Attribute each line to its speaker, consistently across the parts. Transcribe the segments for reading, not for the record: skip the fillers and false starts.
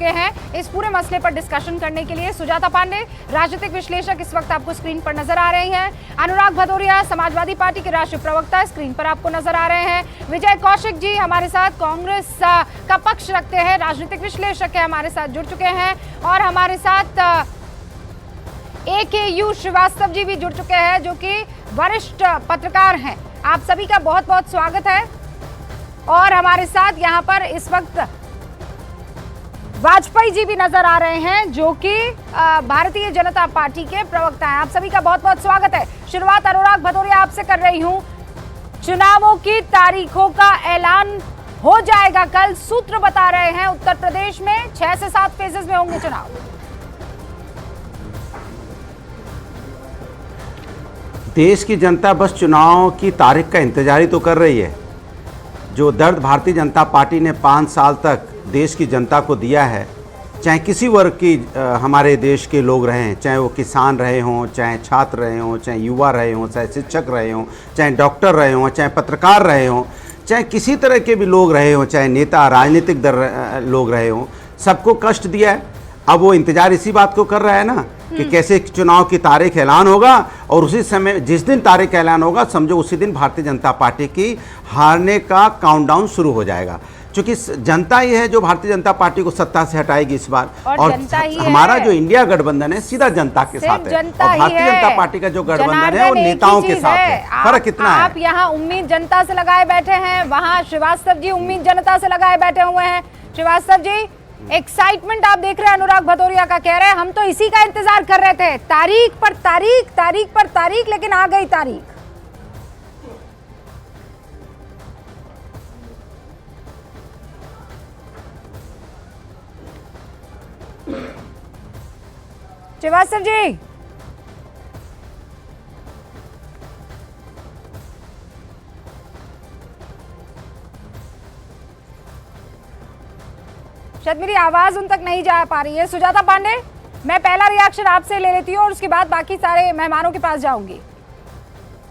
Speaker 1: हैं इस पूरे मसले पर डिस्कशन करने के लिए सुजाता पांडे, राजनीतिक विश्लेषक, इस वक्त आपको स्क्रीन पर नजर आ रही हैं। अनुराग भदौरिया, समाजवादी पार्टी के राष्ट्रीय प्रवक्ता, स्क्रीन पर आपको नजर आ रहे हैं। विजय कौशिक जी हमारे साथ, कांग्रेस का पक्ष रखते हैं, राजनीतिक विश्लेषक है, हमारे साथ जुड़ चुके हैं। और हमारे साथ AKU श्रीवास्तव जी भी जुड़ चुके हैं, जो कि वरिष्ठ पत्रकार हैं। आप सभी का बहुत बहुत स्वागत है। और हमारे साथ यहाँ पर इस वक्त वाजपेयी जी भी नजर आ रहे हैं, जो कि भारतीय जनता पार्टी के प्रवक्ता हैं। आप सभी का बहुत बहुत स्वागत है। शुरुआत अनुराग भदौरिया आपसे कर रही हूं। चुनावों की तारीखों का ऐलान हो जाएगा कल, सूत्र बता रहे हैं। उत्तर प्रदेश में 6 से 7 फेजेस में होंगे चुनाव।
Speaker 2: देश की जनता बस चुनाव की तारीख का इंतजार ही तो कर रही है। जो दर्द भारतीय जनता पार्टी ने 5 साल तक देश की जनता को दिया है, चाहे किसी वर्ग की हमारे देश के लोग रहें, चाहे वो किसान रहे हों, चाहे छात्र रहे हों, चाहे युवा रहे हों, चाहे शिक्षक रहे हों, चाहे डॉक्टर रहे हों, चाहे पत्रकार रहे हों, चाहे किसी तरह के भी लोग रहे हों, चाहे नेता राजनीतिक लोग रहे हों, सबको कष्ट दिया है। अब वो इंतजार इसी बात को कर रहा है ना कि कैसे चुनाव की तारीख ऐलान होगा, और उसी समय जिस दिन तारीख ऐलान होगा, समझो उसी दिन भारतीय जनता पार्टी की हारने का काउंटडाउन शुरू हो जाएगा। क्योंकि जनता ही है जो भारतीय जनता पार्टी को सत्ता से हटाएगी इस बार, और हमारा जो इंडिया गठबंधन है सीधा जनता के साथ है, और भारतीय जनता पार्टी का जो गठबंधन है वो नेताओं के साथ है। फर्क कितना है?
Speaker 1: आप यहाँ उम्मीद जनता से लगाए बैठे हैं, वहाँ श्रीवास्तव जी उम्मीद जनता से लगाए बैठे हुए हैं। श्रीवास्तव जी, एक्साइटमेंट आप देख रहे हैं अनुराग भदौरिया का, कह रहे हैं हम तो इसी का इंतजार कर रहे थे, तारीख पर तारीख, तारीख पर तारीख, लेकिन आ गई तारीख। श्रीवास्तव जी, शायद मेरी आवाज उन तक नहीं जा पा रही है। सुजाता पांडे, मैं पहला रिएक्शन आपसे ले लेती हूँ और उसके बाद बाकी सारे मेहमानों के पास जाऊंगी।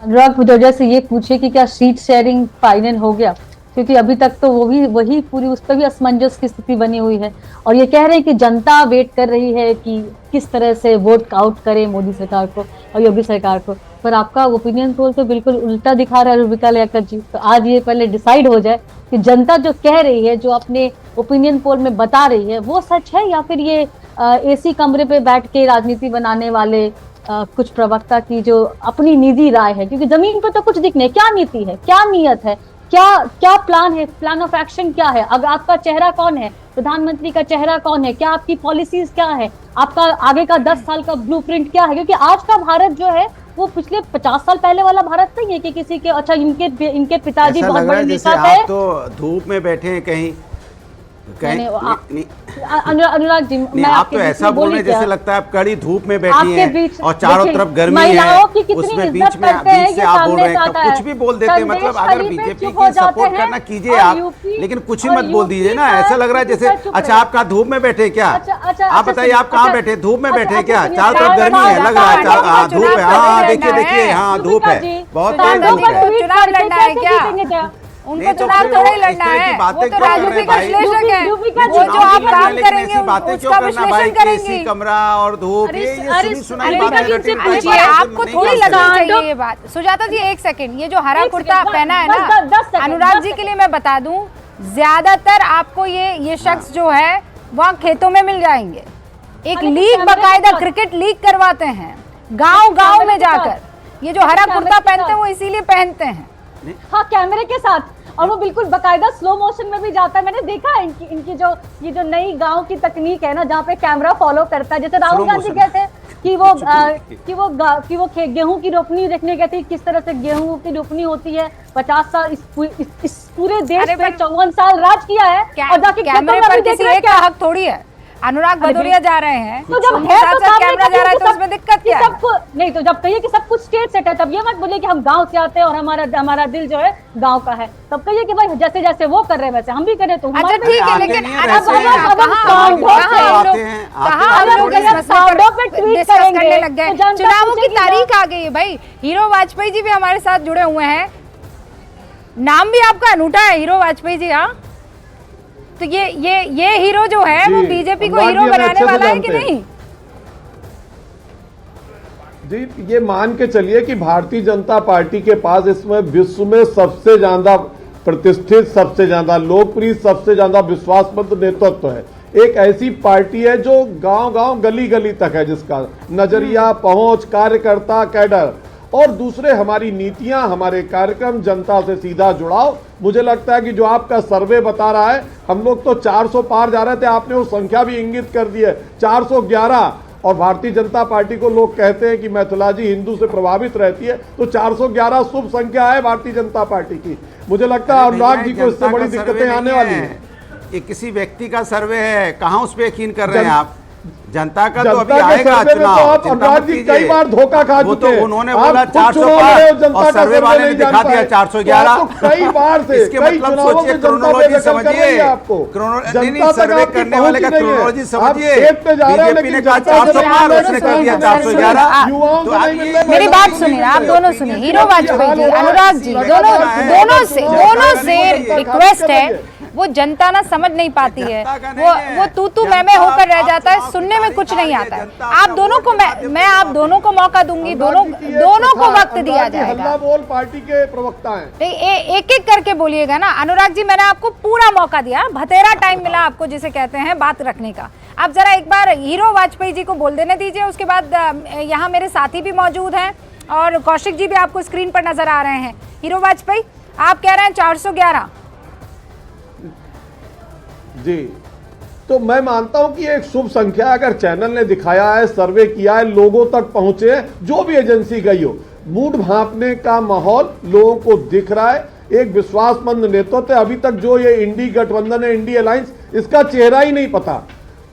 Speaker 3: अनुराग भदौरिया से ये पूछे कि क्या सीट शेयरिंग फाइनल हो गया, क्योंकि अभी तक तो वही पूरी उस पर भी असमंजस की स्थिति बनी हुई है। और ये कह रहे हैं कि जनता वेट कर रही है कि किस तरह से वोट आउट करे मोदी सरकार को और योगी सरकार को। पर आपका ओपिनियन पोल तो बिल्कुल उल्टा दिखा रहा है रुबिका लियाकत जी। तो आज ये पहले डिसाइड हो जाए कि जनता जो कह रही है, जो अपने ओपिनियन पोल में बता रही है, वो सच है या फिर ये AC कमरे पे बैठ के राजनीति बनाने वाले कुछ प्रवक्ता की जो अपनी निजी राय है। क्योंकि जमीन पर तो कुछ दिख नहीं, क्या नीति है, क्या नीयत है, क्या प्लान है, प्लान ऑफ एक्शन क्या है, अगर आपका चेहरा कौन है, प्रधानमंत्री का चेहरा कौन है, क्या आपकी पॉलिसीज क्या है, आपका आगे का 10 साल का ब्लूप्रिंट क्या है। क्योंकि आज का भारत जो है वो पिछले 50 साल पहले वाला भारत नहीं है कि किसी के अच्छा इनके पिताजी बहुत बड़े नेता थे।
Speaker 2: आप तो धूप में बैठे हैं कहीं
Speaker 3: अनुराग जी,
Speaker 2: मैं आप तो ऐसा बोल रहे जैसे लगता है आप कड़ी धूप में बैठी हैं और चारों तरफ गर्मी है, उसमें बीच से आप बोल रहे हैं, कुछ भी बोल देते हैं। मतलब अगर बीजेपी की सपोर्ट करना कीजिए आप, लेकिन कुछ ही मत बोल दीजिए ना। ऐसा लग रहा है जैसे अच्छा आप कहाँ धूप में बैठे क्या? आप बताइए आप कहाँ बैठे, धूप में बैठे क्या? चारों तरफ गर्मी है, लग रहा है धूप है। हाँ देखिए, हाँ धूप है, बहुत तेज धूप है।
Speaker 1: चुनाव लड़ना है क्या? उनको चुनाव थोड़ा ही लड़ना है, वो तो राजनीतिक विश्लेषक है, वो जो आप काम करेंगे उसका विश्लेषण करेंगे।
Speaker 2: कमरा और धूप, ये सुनाई बातें
Speaker 1: आपको थोड़ी लगनी चाहिए ये बात। सुजाता जी एक सेकंड, ये जो हरा कुर्ता पहना है ना अनुराग जी के लिए मैं बता दूं, ज्यादातर आपको ये शख्स जो है वहाँ खेतों में मिल जाएंगे। एक लीग, बाकायदा क्रिकेट लीग करवाते हैं गाँव में जाकर। ये जो हरा कुर्ता पहनते हैं वो इसीलिए पहनते हैं,
Speaker 3: हाँ, कैमरे के साथ, और वो बिल्कुल बकायदा स्लो मोशन में भी जाता है। मैंने देखा है इनकी जो नई गांव की तकनीक है ना, जहाँ पे कैमरा फॉलो करता है। जैसे राहुल गांधी कहते हैं कि वो गेहूं की रोपनी देखने गए थे, किस तरह से गेहूं की रोपनी होती है। 50 साल इस पूरे देश में 54 साल राज किया है, और जाके
Speaker 1: कैमरे पर किसी एक का हक थोड़ी है। अनुराग भदौरिया जा रहे हैं
Speaker 3: तो जब है तो
Speaker 1: कैमरा जा रहा है तो उसमें दिक्कत क्या है?
Speaker 3: सबको नहीं, तो जब कहिए कि सब कुछ स्टेट सेट है, तब ये मत बोलिए कि हम गांव से आते हैं और हमारा दिल जो है गांव का है। तब कहिए कि भाई जैसे जैसे वो कर रहे हैं वैसे हम भी करें। तो
Speaker 1: अच्छा ठीक है, लेकिन चुनावों की तारीख आ गई है भाई। हीरो वाजपेयी जी भी हमारे साथ जुड़े हुए हैं, नाम भी आपका अनूठा है, हीरो वाजपेयी जी। हाँ तो ये हीरो जो है वो बीजेपी को हीरो बनाने वाला है कि नहीं?
Speaker 4: जी, ये मान के चलिए कि भारतीय जनता पार्टी के पास इसमें विश्व में सबसे ज्यादा प्रतिष्ठित, सबसे ज्यादा लोकप्रिय, सबसे ज्यादा विश्वासमंद नेतृत्व है। एक ऐसी पार्टी है जो गांव-गांव, गली-गली तक है, जिसका नजरिया, पहुंच, कार्यकर्ता, कैडर, और दूसरे हमारी नीतियां, हमारे कार्यक्रम, जनता से सीधा जुड़ाव। मुझे लगता है कि जो आपका सर्वे बता रहा है, हम लोग तो 400 पार जा रहे थे, आपने वो संख्या भी इंगित कर दी है, 411। और भारतीय जनता पार्टी को लोग कहते हैं कि मैथिला जी हिंदू से प्रभावित रहती है, तो 411 शुभ संख्या है भारतीय जनता पार्टी की। मुझे लगता है अनुराग जी को इससे बड़ी दिक्कतें आने वाली हैं।
Speaker 2: ये किसी व्यक्ति का सर्वे है, कहां उस पे यकीन कर रहे हैं आप? जनता का तो अभी
Speaker 4: जनता के
Speaker 2: आएगा
Speaker 4: सर्वे में तो
Speaker 2: चुनाव,
Speaker 4: आप अनुराग जी कई बार धोखा खा
Speaker 2: वो
Speaker 4: चुके
Speaker 2: तो
Speaker 4: हैं।
Speaker 2: उन्होंने
Speaker 4: आप
Speaker 2: बोला
Speaker 4: खुद
Speaker 2: 400
Speaker 4: चुनाव
Speaker 2: पार
Speaker 4: लड़े हो, जनता
Speaker 2: और
Speaker 4: का
Speaker 2: सर्वे
Speaker 4: सर्वे
Speaker 2: वाले ने
Speaker 4: नहीं जान
Speaker 2: दिखा
Speaker 4: पाए।
Speaker 2: दिया 411।
Speaker 4: तो आप तो कई बार से
Speaker 2: इसके
Speaker 4: कई
Speaker 2: मतलब
Speaker 4: चुनावों
Speaker 2: सोचिए,
Speaker 4: से जनता
Speaker 2: क्रोनोलॉजी
Speaker 4: बेदखल कर रही है
Speaker 2: समझिए,
Speaker 4: आपको।
Speaker 2: नहीं,
Speaker 4: जनता तक
Speaker 2: सर्वे
Speaker 4: आपकी
Speaker 2: करने वाले का
Speaker 4: पहुंच ही नहीं है।
Speaker 2: क्रोनोलॉजी
Speaker 4: आप
Speaker 2: समझिए।
Speaker 4: स्टेट पे जा रहे हो,
Speaker 2: बीजेपी ने
Speaker 4: लेकिन
Speaker 2: कहा
Speaker 4: जनता से
Speaker 2: 400 पार,
Speaker 4: नहीं
Speaker 2: उसने
Speaker 4: मिल
Speaker 2: कर दिया
Speaker 4: रहा है।
Speaker 2: 411।
Speaker 4: युवाओं
Speaker 2: तो
Speaker 4: से नहीं
Speaker 2: अब
Speaker 4: मिल
Speaker 2: ये
Speaker 4: रहा है।
Speaker 1: मेरी बात सुनिए, आप दोनों सुनिए। हीरो वाजपेयी जी, अनुराग जी, दोनों से रिक्वेस्ट है, वो जनता ना समझ नहीं पाती है, वो तू मैं होकर रह जाता है, सुनने में कुछ नहीं आता है। आप दोनों को मैं आप दोनों को मौका दूंगी, दोनों को वक्त दिया जाएगा।
Speaker 4: हल्ला बोल पार्टी के प्रवक्ता हैं।
Speaker 1: एक एक करके बोलिएगा ना। अनुराग जी, मैंने आपको पूरा मौका दिया, भतेरा टाइम मिला आपको जिसे कहते हैं बात रखने का। आप जरा एक बार हीरो वाजपेयी जी को बोल देने दीजिए। उसके बाद यहाँ मेरे साथी भी मौजूद हैं और कौशिक जी भी आपको स्क्रीन पर नजर आ रहे हैं। हीरो वाजपेयी, आप कह रहे हैं 411
Speaker 4: जी, तो मैं मानता हूं कि एक शुभ संख्या अगर चैनल ने दिखाया है, सर्वे किया है, लोगों तक पहुंचे, जो भी एजेंसी गई हो, मूड भांपने का माहौल लोगों को दिख रहा है। एक विश्वासमंद नेतृत्व है। अभी तक जो ये इंडी गठबंधन है, इंडी अलायंस, इसका चेहरा ही नहीं पता,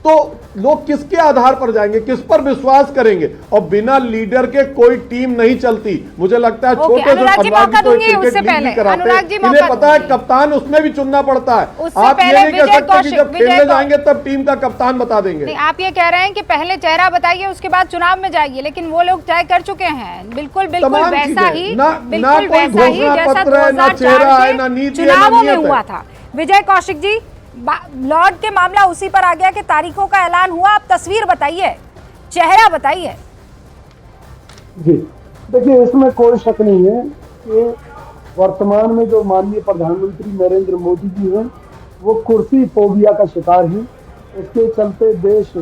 Speaker 4: तो लोग किसके आधार पर जाएंगे, किस पर विश्वास करेंगे? और बिना लीडर के कोई टीम नहीं चलती। मुझे लगता है छोटे से
Speaker 1: अनुराग जी मौका दूंगी, उससे पहले अनुराग जी
Speaker 4: इन्हें पता है कप्तान उसमें भी चुनना पड़ता है। आप ये नहीं कह सकते कि जब खेलने जाएंगे तब टीम का कप्तान बता देंगे।
Speaker 1: नहीं, आप ये कह रहे हैं कि पहले चेहरा बताइए, उसके बाद चुनाव में जाइए, लेकिन वो लोग तय कर चुके हैं। बिल्कुल वैसा ही, बिल्कुल वैसा ही जैसा 2004 के चुनावों में हुआ था। विजय कौशिक जी, लॉर्ड के मामला उसी पर आ गया कि तारीखों का ऐलान हुआ। आप तस्वीर बताइए, चेहरा बताइए।
Speaker 5: जी देखिए, इसमें कोई शक नहीं है कि वर्तमान में जो माननीय प्रधानमंत्री नरेंद्र मोदी जी हैं, वो कुर्सी फोबिया का शिकार हैं। इसके चलते देश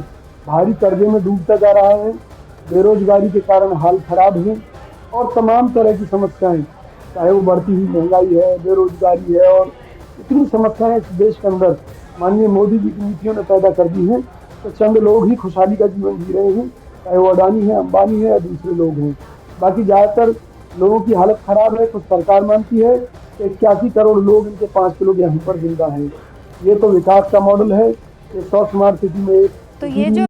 Speaker 5: भारी कर्जे में डूबता जा रहा है, बेरोजगारी के कारण हाल खराब है और तमाम तरह की समस्याएं, चाहे वो बढ़ती हुई महंगाई है, बेरोजगारी है और इतनी समस्याएं इस देश के अंदर माननीय मोदी जी की नीतियों ने पैदा कर दी हैं। तो चंद लोग ही खुशहाली का जीवन जी रहे हैं, चाहे वो अडानी है, अंबानी है या दूसरे लोग हैं। बाकी ज़्यादातर लोगों की हालत खराब है। कुछ सरकार मानती है कि 81 करोड़ लोग, इनके 5 लोग यहाँ पर जिंदा हैं। ये तो विकास का मॉडल है। ये 100 स्मार्ट सिटी में
Speaker 1: तो ये जो